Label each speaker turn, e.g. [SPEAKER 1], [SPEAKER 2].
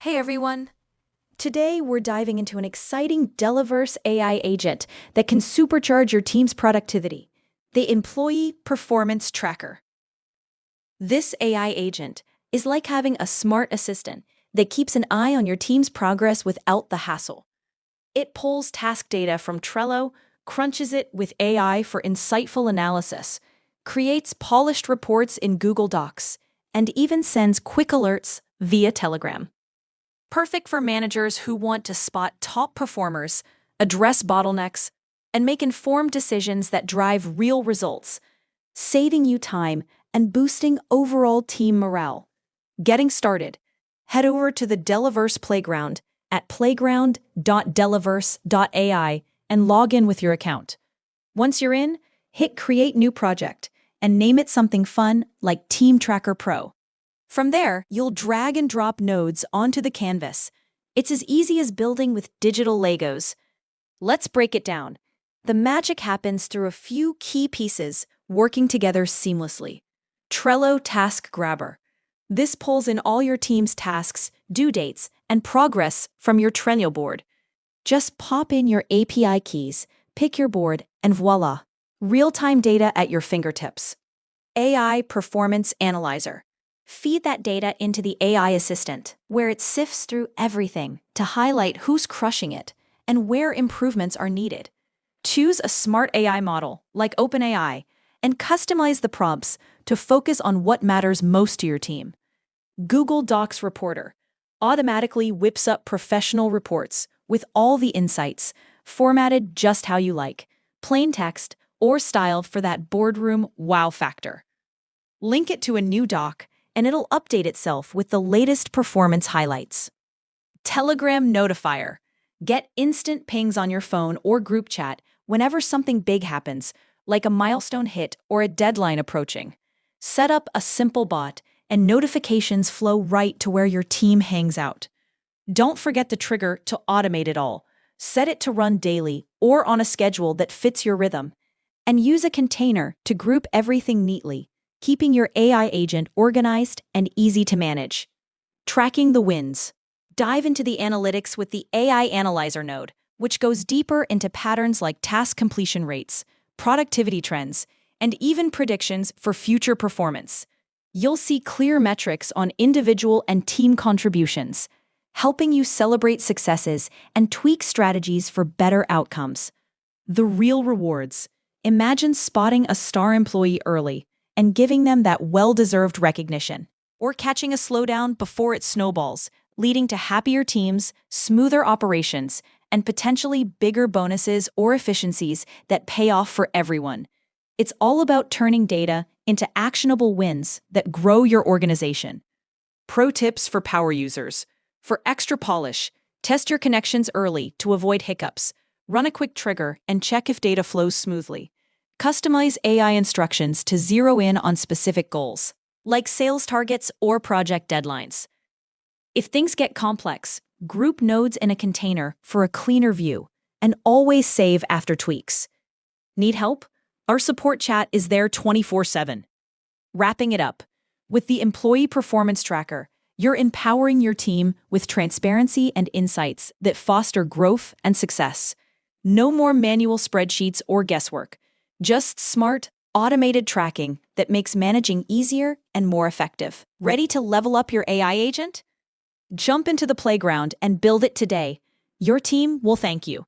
[SPEAKER 1] Hey everyone! Today we're diving into an exciting Delaverse AI agent that can supercharge your team's productivity, the Employee Performance Tracker. This AI agent is like having a smart assistant that keeps an eye on your team's progress without the hassle. It pulls task data from Trello, crunches it with AI for insightful analysis, creates polished reports in Google Docs, and even sends quick alerts via Telegram. Perfect for managers who want to spot top performers, address bottlenecks, and make informed decisions that drive real results, saving you time and boosting overall team morale. Getting started, head over to the Delaverse Playground at playground.delaverse.ai and log in with your account. Once you're in, hit Create New Project and name it something fun like Team Tracker Pro. From there, you'll drag and drop nodes onto the canvas. It's as easy as building with digital Legos. Let's break it down. The magic happens through a few key pieces working together seamlessly. Trello Task Grabber. This pulls in all your team's tasks, due dates, and progress from your Trello board. Just pop in your API keys, pick your board, and voila! Real-time data at your fingertips. AI Performance Analyzer. Feed that data into the AI assistant, where it sifts through everything to highlight who's crushing it and where improvements are needed. Choose a smart AI model, like OpenAI, and customize the prompts to focus on what matters most to your team. Google Docs Reporter automatically whips up professional reports with all the insights, formatted just how you like, plain text or styled for that boardroom wow factor. Link it to a new doc, and it'll update itself with the latest performance highlights. Telegram Notifier. Get instant pings on your phone or group chat whenever something big happens, like a milestone hit or a deadline approaching. Set up a simple bot, and notifications flow right to where your team hangs out. Don't forget the trigger to automate it all. Set it to run daily or on a schedule that fits your rhythm. And use a container to group everything neatly, keeping your AI agent organized and easy to manage. Tracking the wins. Dive into the analytics with the AI Analyzer node, which goes deeper into patterns like task completion rates, productivity trends, and even predictions for future performance. You'll see clear metrics on individual and team contributions, helping you celebrate successes and tweak strategies for better outcomes. The real rewards. Imagine spotting a star employee early and giving them that well-deserved recognition, or catching a slowdown before it snowballs, leading to happier teams, smoother operations, and potentially bigger bonuses or efficiencies that pay off for everyone. It's all about turning data into actionable wins that grow your organization. Pro tips for power users. For extra polish, test your connections early to avoid hiccups. Run a quick trigger and check if data flows smoothly. Customize AI instructions to zero in on specific goals, like sales targets or project deadlines. If things get complex, group nodes in a container for a cleaner view, and always save after tweaks. Need help? Our support chat is there 24/7. Wrapping it up, with the Employee Performance Tracker, you're empowering your team with transparency and insights that foster growth and success. No more manual spreadsheets or guesswork. Just smart, automated tracking that makes managing easier and more effective. Ready to level up your AI agent? Jump into the playground and build it today. Your team will thank you.